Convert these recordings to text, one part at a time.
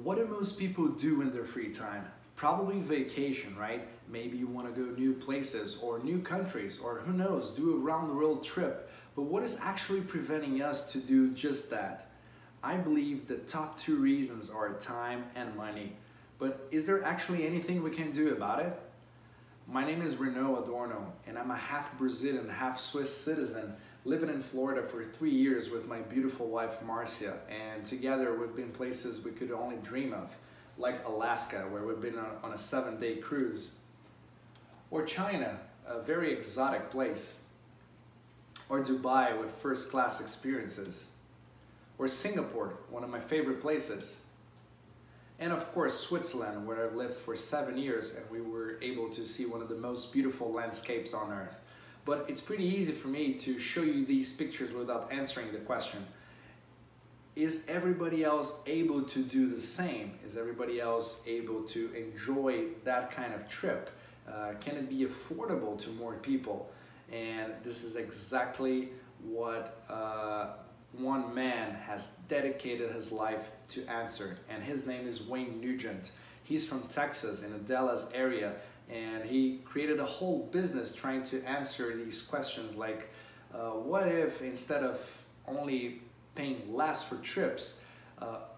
What do most people do in their free time? Probably vacation, right? Maybe you want to go new places or new countries, or who knows, do a round the world trip. But what is actually preventing us to do just that? I believe the top two reasons are time and money. But is there actually anything we can do about it? My name is Renaud Adorno, and I'm a half Brazilian, half Swiss citizen living in Florida for 3 years with my beautiful wife Marcia, and together we've been places we could only dream of, like Alaska, where we've been on a 7-day cruise, or China, a very exotic place, or Dubai with first-class experiences, or Singapore, one of my favorite places, and of course Switzerland, where I've lived for 7 years and we were able to see one of the most beautiful landscapes on earth. But it's pretty easy for me to show you these pictures without answering the question. Is everybody else able to do the same? Is everybody else able to enjoy that kind of trip? Can it be affordable to more people? And this is exactly what one man has dedicated his life to answer. And his name is Wayne Nugent. He's from Texas in the Dallas area. And he created a whole business trying to answer these questions like, what if instead of only paying less for trips,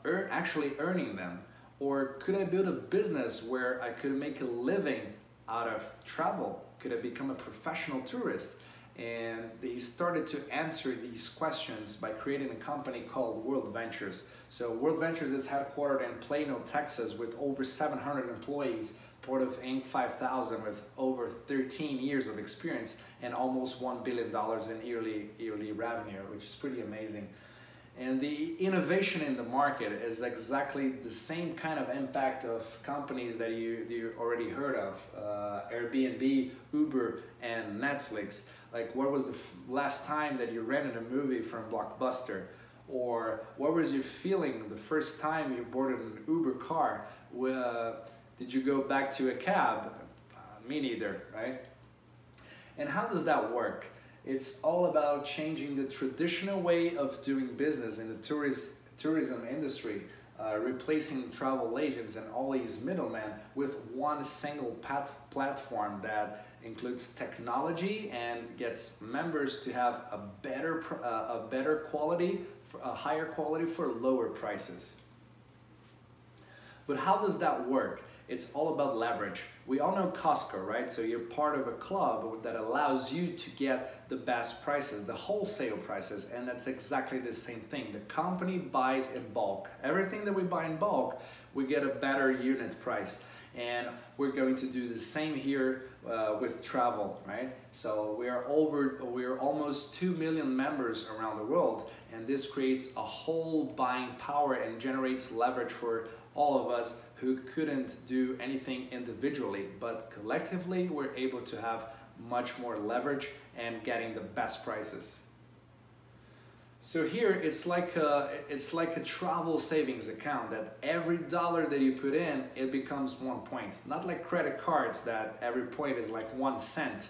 actually earning them? Or could I build a business where I could make a living out of travel? Could I become a professional tourist? And he started to answer these questions by creating a company called WorldVentures. So WorldVentures is headquartered in Plano, Texas, with over 700 employees, part of Inc. 5000 with over 13 years of experience and almost $1 billion in yearly revenue, which is pretty amazing. And the innovation in the market is exactly the same kind of impact of companies that you already heard of, Airbnb, Uber, and Netflix. Like, what was the last time that you rented a movie from Blockbuster? Or what was your feeling the first time you boarded an Uber car? Did you go back to a cab? Me neither, right? And how does that work? It's all about changing the traditional way of doing business in the tourism industry, replacing travel agents and all these middlemen with one single platform that includes technology and gets members to have a better quality, a higher quality for lower prices. But how does that work? It's all about leverage. We all know Costco, right? So you're part of a club that allows you to get the best prices, the wholesale prices, and that's exactly the same thing. The company buys in bulk. Everything that we buy in bulk, we get a better unit price. And we're going to do the same here with travel, right? So we are almost 2 million members around the world, and this creates a whole buying power and generates leverage for all of us who couldn't do anything individually, but collectively we're able to have much more leverage and getting the best prices. So here it's like a travel savings account that every dollar that you put in, it becomes 1 point. Not like credit cards that every point is like 1 cent,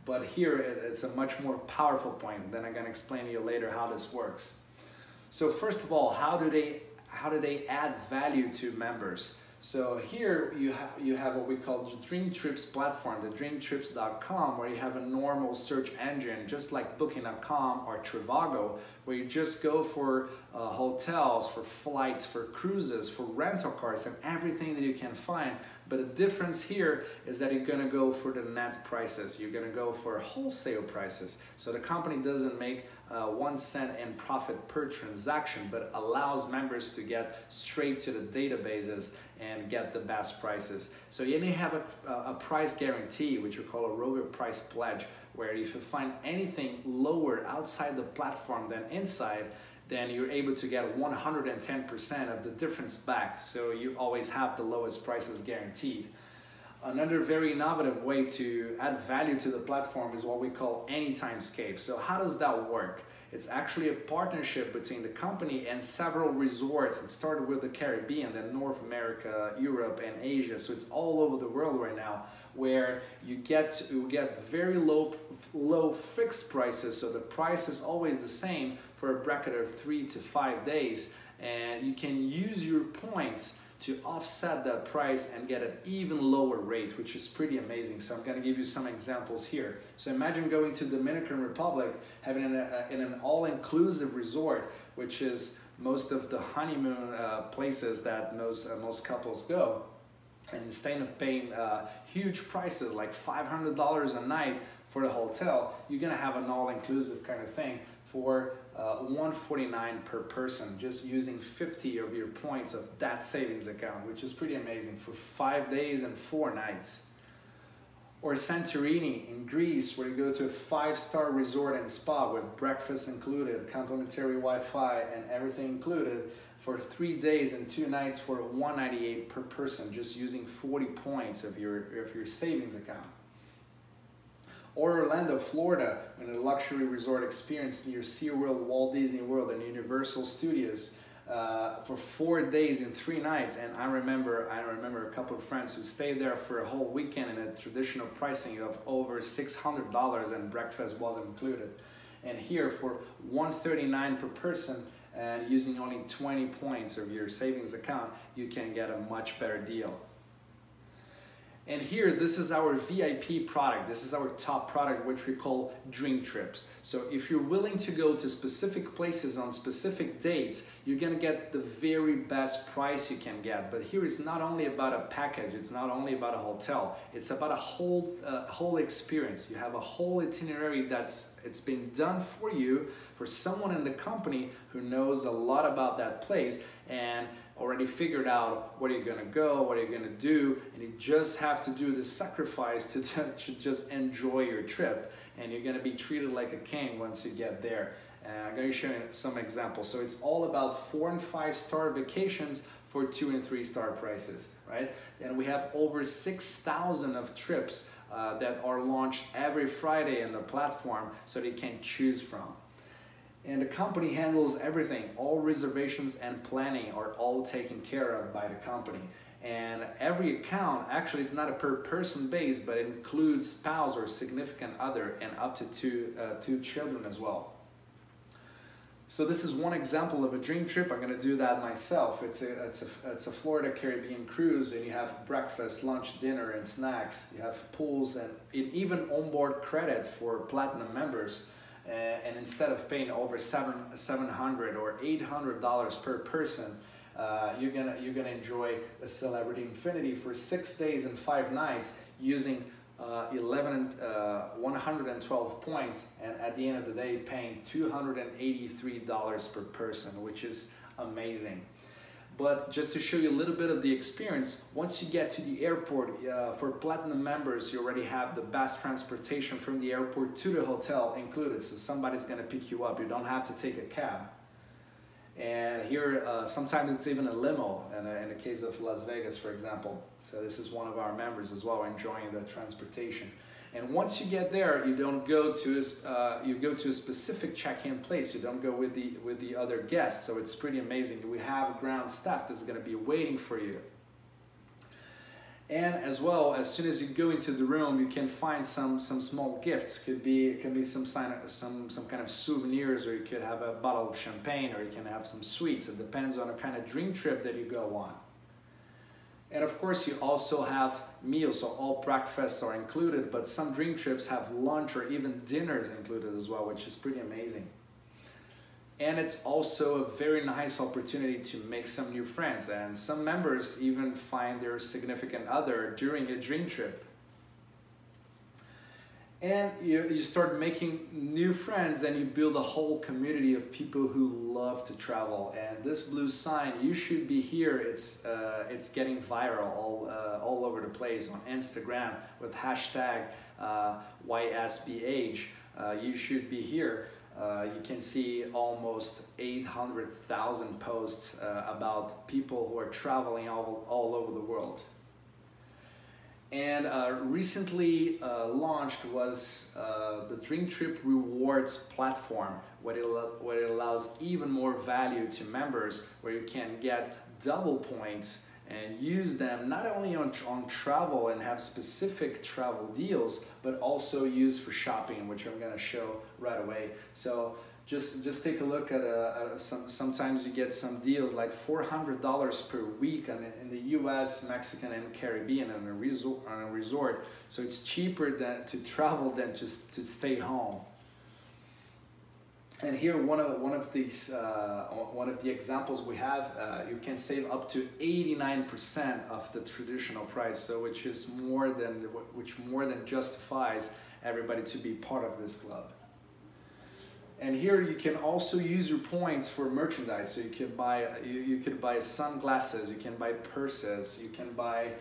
but here it's a much more powerful point. Then I'm gonna explain to you later how this works. So first of all, how do they add value to members? So here you have what we call the Dreamtrips platform, the Dreamtrips.com, where you have a normal search engine, just like Booking.com or Trivago, where you just go for hotels, for flights, for cruises, for rental cars, and everything that you can find. But the difference here is that you're gonna go for the net prices. You're gonna go for wholesale prices. So the company doesn't make 1 cent in profit per transaction, but allows members to get straight to the databases and get the best prices. So you only have a price guarantee, which we call a rover price pledge, where if you find anything lower outside the platform than inside, then you're able to get 110% of the difference back. So you always have the lowest prices guaranteed. Another very innovative way to add value to the platform is what we call Anytimescape. So how does that work? It's actually a partnership between the company and several resorts. It started with the Caribbean, then North America, Europe, and Asia. So it's all over the world right now, where you get very low fixed prices. So the price is always the same for a bracket of 3 to 5 days, and you can use your points to offset that price and get an even lower rate, which is pretty amazing. So I'm going to give you some examples here. So imagine going to Dominican Republic, having in an all-inclusive resort, which is most of the honeymoon places that most couples go. And instead of paying huge prices like $500 a night for the hotel, you're gonna have an all-inclusive kind of thing for $149 per person, just using 50 of your points of that savings account, which is pretty amazing, for 5 days and 4 nights. Or Santorini in Greece, where you go to a 5-star resort and spa with breakfast included, complimentary Wi-Fi and everything included, for 3 days and 2 nights for $198 per person, just using 40 points of your savings account. Or Orlando, Florida, in a luxury resort experience near SeaWorld, Walt Disney World, and Universal Studios for 4 days and 3 nights. And I remember a couple of friends who stayed there for a whole weekend in a traditional pricing of over $600, and breakfast wasn't included. And here for $139 per person, and using only 20 points of your savings account, you can get a much better deal. And here, this is our VIP product. This is our top product, which we call Dreamtrips. So if you're willing to go to specific places on specific dates, you're gonna get the very best price you can get. But here it's not only about a package, it's not only about a hotel, it's about a whole experience. You have a whole itinerary it's been done for you, for someone in the company who knows a lot about that place and already figured out where you're gonna go, what you're gonna do, and you just have to do the sacrifice to just enjoy your trip, and you're gonna be treated like a king once you get there. And I'm gonna show you some examples. So it's all about 4- and 5-star vacations for 2- and 3-star prices, right? And we have over 6,000 of trips that are launched every Friday in the platform, so that you can choose from. And the company handles everything. All reservations and planning are all taken care of by the company. And every account, actually it's not a per person base, but it includes spouse or significant other and up to two children as well. So this is one example of a dream trip. I'm gonna do that myself. It's a Florida Caribbean cruise, and you have breakfast, lunch, dinner, and snacks. You have pools and even onboard credit for platinum members. And instead of paying over $700 or $800 per person, you're gonna enjoy a Celebrity Infinity for 6 days and 5 nights using 112 points, and at the end of the day paying $283 per person, which is amazing. But just to show you a little bit of the experience, once you get to the airport, for platinum members, you already have the best transportation from the airport to the hotel included. So somebody's gonna pick you up. You don't have to take a cab. And here, sometimes it's even a limo, in the case of Las Vegas, for example. So this is one of our members as well, enjoying the transportation. And once you get there, you don't go to you go to a specific check-in place. You don't go with the other guests. So it's pretty amazing. We have ground staff that's going to be waiting for you. And as well, as soon as you go into the room, you can find some small gifts. It can be some kind of souvenirs, or you could have a bottle of champagne, or you can have some sweets. It depends on the kind of dream trip that you go on. And of course, you also have meals, so all breakfasts are included, but some dream trips have lunch or even dinners included as well, which is pretty amazing. And it's also a very nice opportunity to make some new friends, and some members even find their significant other during a dream trip. And you start making new friends, and you build a whole community of people who love to travel. And this blue sign, "You should be here," it's getting viral all over the place on Instagram with hashtag YSBH, "You should be here." You can see almost 800,000 posts about people who are traveling all over the world. And recently launched was the Dreamtrip Rewards platform, where it allows even more value to members, where you can get double points and use them not only on travel and have specific travel deals, but also use for shopping, which I'm going to show right away. So Just take a look at sometimes you get some deals like $400 per week in the US, Mexican, and Caribbean on a resort. So it's cheaper to travel than just to stay home. And here, one of the examples we have, you can save up to 89% of the traditional price, so which more than justifies everybody to be part of this club. And here you can also use your points for merchandise. So you can buy you could buy sunglasses, you can buy purses, you can buy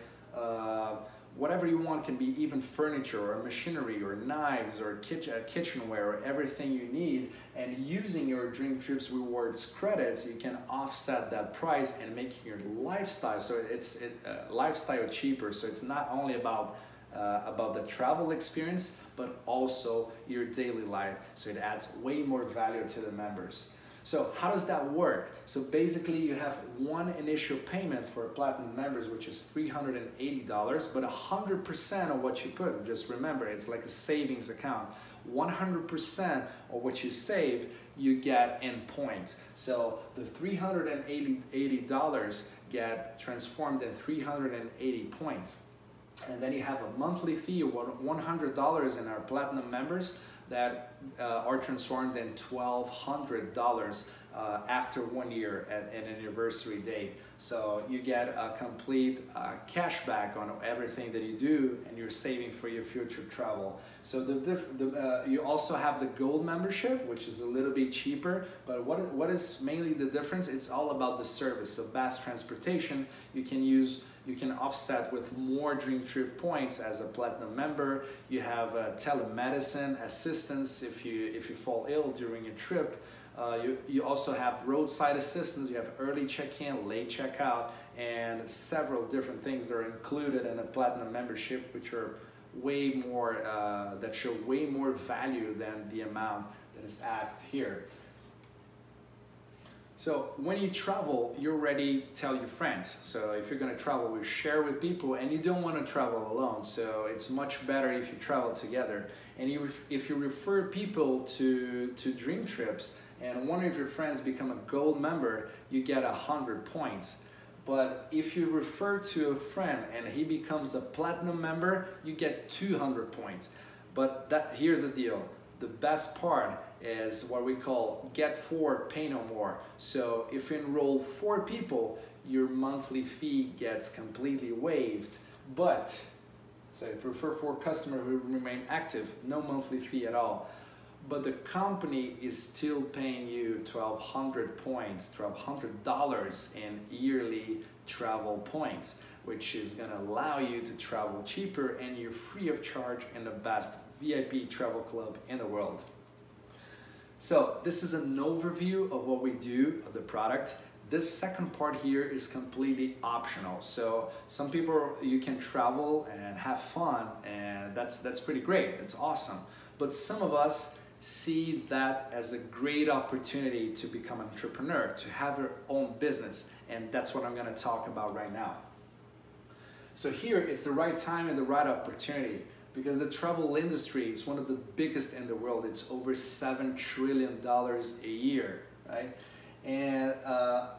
whatever you want. Can be even furniture or machinery or knives or kitchenware or everything you need. And using your Dreamtrips rewards credits, you can offset that price and make your lifestyle. So it's lifestyle cheaper. So it's not only about the travel experience, but also your daily life. So it adds way more value to the members. So how does that work? So basically you have one initial payment for platinum members, which is $380, but 100% of what you put, just remember, it's like a savings account. 100% of what you save, you get in points. So the $380 get transformed in 380 points. And then you have a monthly fee of $100 in our platinum members that are transformed in $1,200 after 1 year at an anniversary date. So you get a complete cashback on everything that you do, and you're saving for your future travel. So you also have the gold membership, which is a little bit cheaper, but what is mainly the difference? It's all about the service. So Bass Transportation, you can offset with more Dreamtrip points as a platinum member. You have telemedicine assistance if you fall ill during a trip. You also have roadside assistance. You have early check-in, late check-out, and several different things that are included in a platinum membership, which are way more that show way more value than the amount that is asked here. So when you travel, you already tell your friends. So if you're going to travel, we share with people, and you don't want to travel alone. So it's much better if you travel together. And if you refer people to Dreamtrips, and one of your friends become a gold member, you get 100 points. But if you refer to a friend and he becomes a platinum member, you get 200 points. But here's the deal. The best part is what we call get 4, pay no more. So if you enroll 4 people, your monthly fee gets completely waived. But so if you refer 4 customers who remain active, no monthly fee at all. But the company is still paying you $1,200 in yearly travel points, which is going to allow you to travel cheaper, and you're free of charge in the best VIP travel club in the world. So this is an overview of what we do, of the product. This second part here is completely optional. So some people, you can travel and have fun, and that's pretty great. It's awesome. But some of us see that as a great opportunity to become an entrepreneur, to have your own business, and that's what I'm going to talk about right now. So here, it's the right time and the right opportunity, because the travel industry is one of the biggest in the world. It's over $7 trillion a year, right? And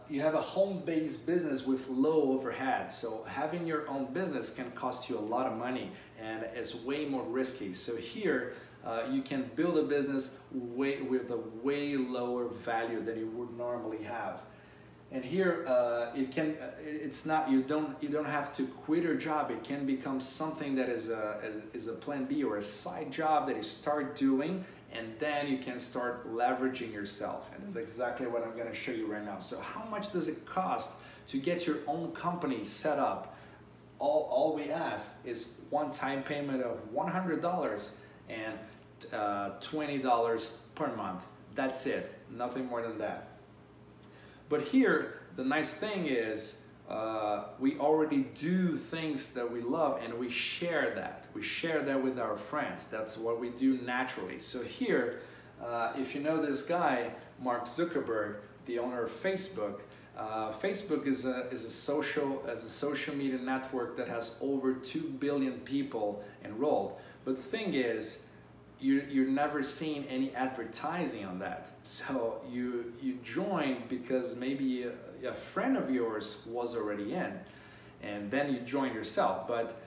you have a home-based business with low overhead. So having your own business can cost you a lot of money, and it's way more risky. So here, you can build a business with a way lower value than you would normally have. And here, you don't have to quit your job. It can become something that is a plan B or a side job that you start doing, and then you can start leveraging yourself. And that's exactly what I'm going to show you right now. So how much does it cost to get your own company set up? All we ask is one-time payment of $100 and $20 per month. That's it, nothing more than that. But here, the nice thing is we already do things that we love, and we share that. We share that with our friends. That's what we do naturally. So here, if you know this guy, Mark Zuckerberg, the owner of Facebook, Facebook is a social media network that has over 2 billion people enrolled. But the thing is, you're never seeing any advertising on that. So you joined because maybe a friend of yours was already in, and then you joined yourself. But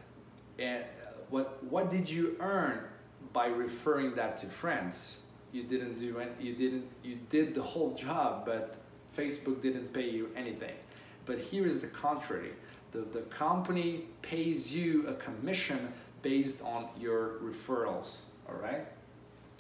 what did you earn by referring that to friends? You didn't do any, you did the whole job, but Facebook didn't pay you anything. But here is the contrary. The company pays you a commission based on your referrals, all right?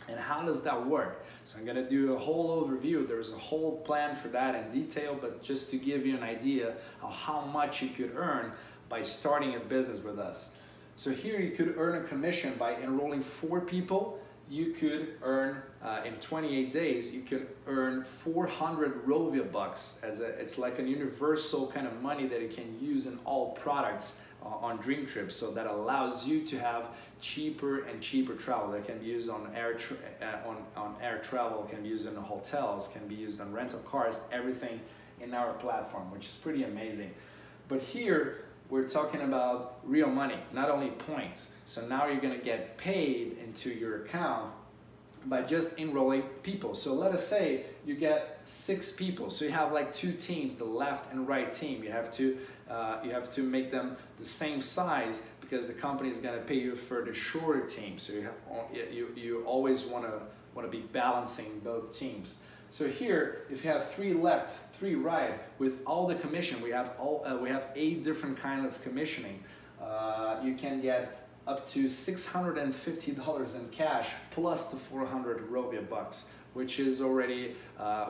And how does that work? So I'm gonna do a whole overview. There's a whole plan for that in detail, but just to give you an idea of how much you could earn by starting a business with us. So here you could earn a commission by enrolling 4 people. You could earn, in 28 days, you could earn 400 Rovia bucks. It's like a universal kind of money that you can use in all products on Dreamtrips. So that allows you to have cheaper and cheaper travel that can be used on air travel, can be used in hotels, can be used on rental cars, everything in our platform, which is pretty amazing. But here, we're talking about real money, not only points. So now you're gonna get paid into your account by just enrolling people. So let us say you get 6 people. So you have like 2 teams, the left and right team. You have to make them the same size because the company is gonna pay you for the shorter team. So you always wanna be balancing both teams. So here, if you have 3 left, 3 right, with all the commission, we have 8 different kind of commissioning. You can get up to $650 in cash plus the 400 Rovia bucks, which is already,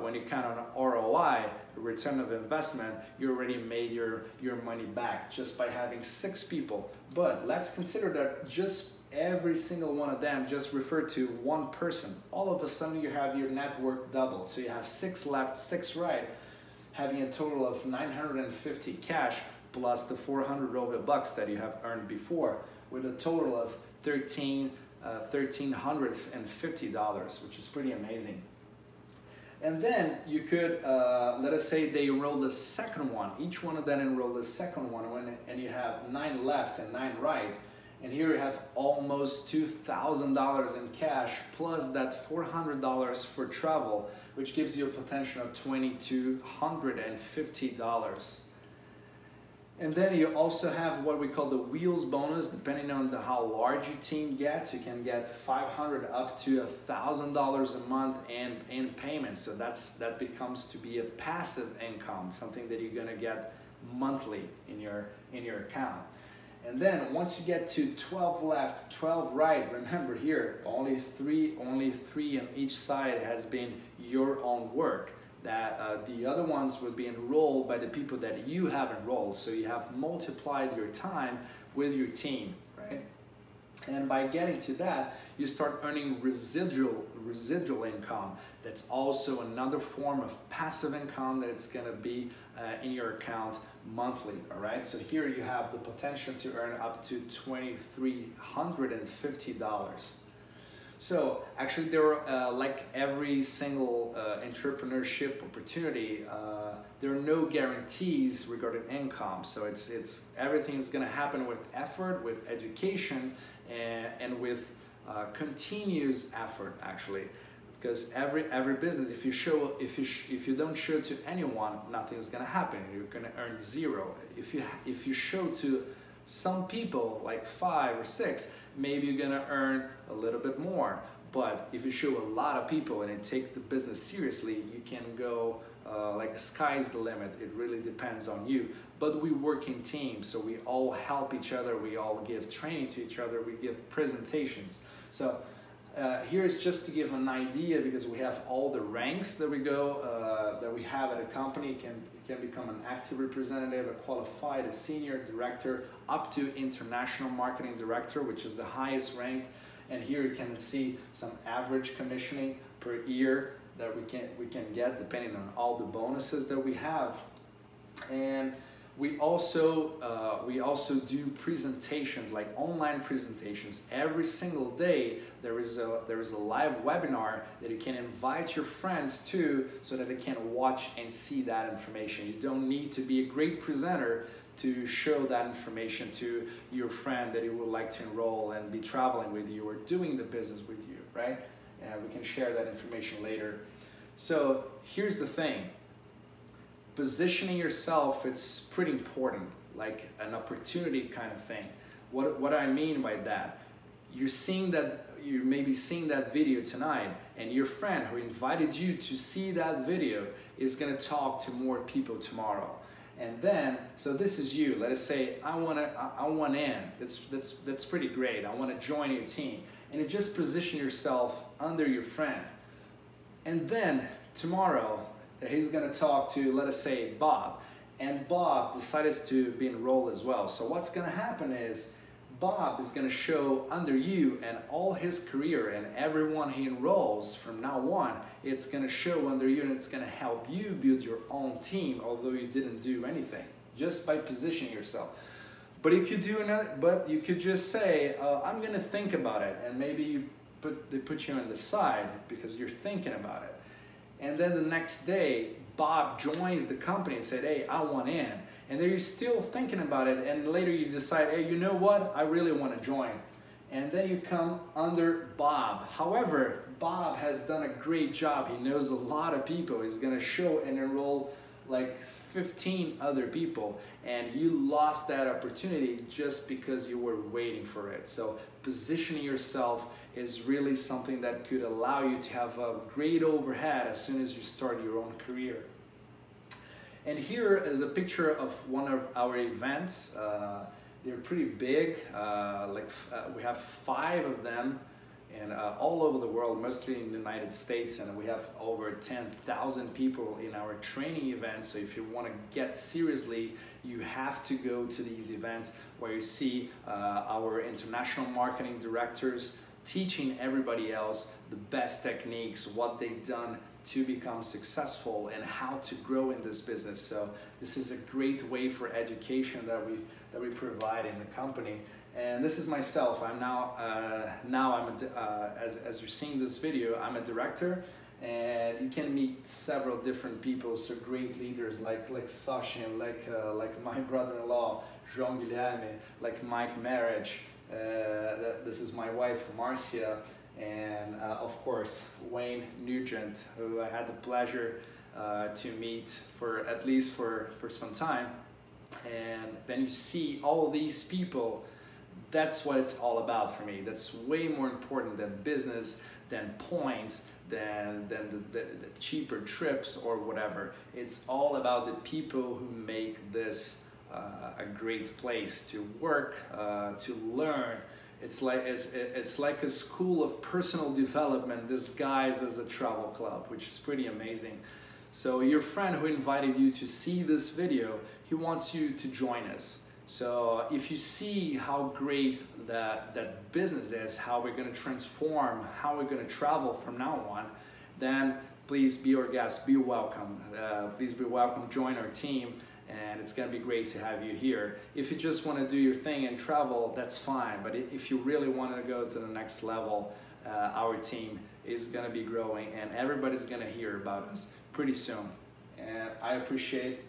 when you count on ROI, return of investment, you already made your money back just by having 6 people. But let's consider that just every single one of them just refer to 1 person. All of a sudden you have your network doubled. So you have 6 left, 6 right, having a total of 950 cash plus the 400 Rovia bucks that you have earned before, with a total of $1,350, which is pretty amazing. And then you could, let us say they enroll the second one. Each one of them enroll the second one, and you have 9 left and 9 right. And here you have almost $2,000 in cash plus that $400 for travel, which gives you a potential of $2,250. And then you also have what we call the wheels bonus. Depending on how large your team gets, you can get $500 up to $1,000 a month in payments. So that becomes to be a passive income, something that you're gonna get monthly in your account. And then once you get to 12 left, 12 right, remember here, only three on each side has been your own work. That the other ones would be enrolled by the people that you have enrolled. So you have multiplied your time with your team, right? And by getting to that, you start earning residual income. That's also another form of passive income that it's gonna be in your account monthly, all right? So here you have the potential to earn up to $2,350. So actually there are, like every single entrepreneurship opportunity, there are no guarantees regarding income. So everything is gonna happen with effort, with education, and with continuous effort actually. Because every business, if you don't show to anyone, nothing is gonna happen. You're gonna earn 0. If you show to some people, like 5 or 6, maybe you're gonna earn a little bit more. But if you show a lot of people and take the business seriously, you can go like the sky's the limit. It really depends on you. But we work in teams, so we all help each other. We all give training to each other. We give presentations. So here's just to give an idea, because we have all the ranks that we have at a company. You can become an active representative, a qualified, a senior director, up to international marketing director, which is the highest rank. And here you can see some average commissioning per year that we can get depending on all the bonuses that we have. And we also do presentations, like online presentations. Every single day there is a live webinar that you can invite your friends to, so that they can watch and see that information. You don't need to be a great presenter to show that information to your friend that you would like to enroll and be traveling with you or doing the business with you, right? And we can share that information later. So here's the thing. Positioning yourself, it's pretty important, like an opportunity kind of thing. What I mean by that, you may be seeing that video tonight, and your friend who invited you to see that video is going to talk to more people tomorrow. And then, so this is you. Let us say, I want in. That's pretty great. I want to join your team. And you just position yourself under your friend. And then tomorrow, he's going to talk to, let us say, Bob. And Bob decided to be enrolled as well. So what's going to happen is Bob is going to show under you and all his career and everyone he enrolls from now on, it's going to show under you, and it's going to help you build your own team, although you didn't do anything, just by positioning yourself. But if you do another, but you could just say, I'm going to think about it, and maybe they put you on the side because you're thinking about it. And then the next day, Bob joins the company and said, hey, I want in. And then you're still thinking about it, and later you decide, hey, you know what? I really want to join. And then you come under Bob. However, Bob has done a great job. He knows a lot of people. He's going to show and enroll like 15 other people, and you lost that opportunity just because you were waiting for it. So positioning yourself is really something that could allow you to have a great overhead as soon as you start your own career. And here is a picture of one of our events. They're pretty big. We have 5 of them, and all over the world, mostly in the United States, and we have over 10,000 people in our training events. So if you want to get seriously, you have to go to these events where you see our international marketing directors teaching everybody else the best techniques, what they've done to become successful, and how to grow in this business. So this is a great way for education that we provide in the company. And this is myself. I'm as you're seeing this video, I'm a director, and you can meet several different people, so great leaders like Sachin, like my brother-in-law João Guilherme, like Mike Marriage. This is my wife Marcia, and of course Wayne Nugent, who I had the pleasure to meet for at least for some time. And then you see all these people. That's what it's all about for me. That's way more important than business, than points, than the cheaper trips or whatever. It's all about the people who make this a great place to work, to learn. It's like a school of personal development disguised as a travel club, which is pretty amazing. So your friend who invited you to see this video, he wants you to join us. So if you see how great that business is, how we're going to transform, how we're going to travel from now on, then please be our guest, be welcome. Please be welcome, join our team, and it's going to be great to have you here. If you just want to do your thing and travel, that's fine. But if you really want to go to the next level, our team is going to be growing, and everybody's going to hear about us pretty soon. And I appreciate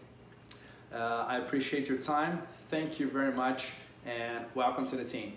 your time. Thank you very much, and welcome to the team.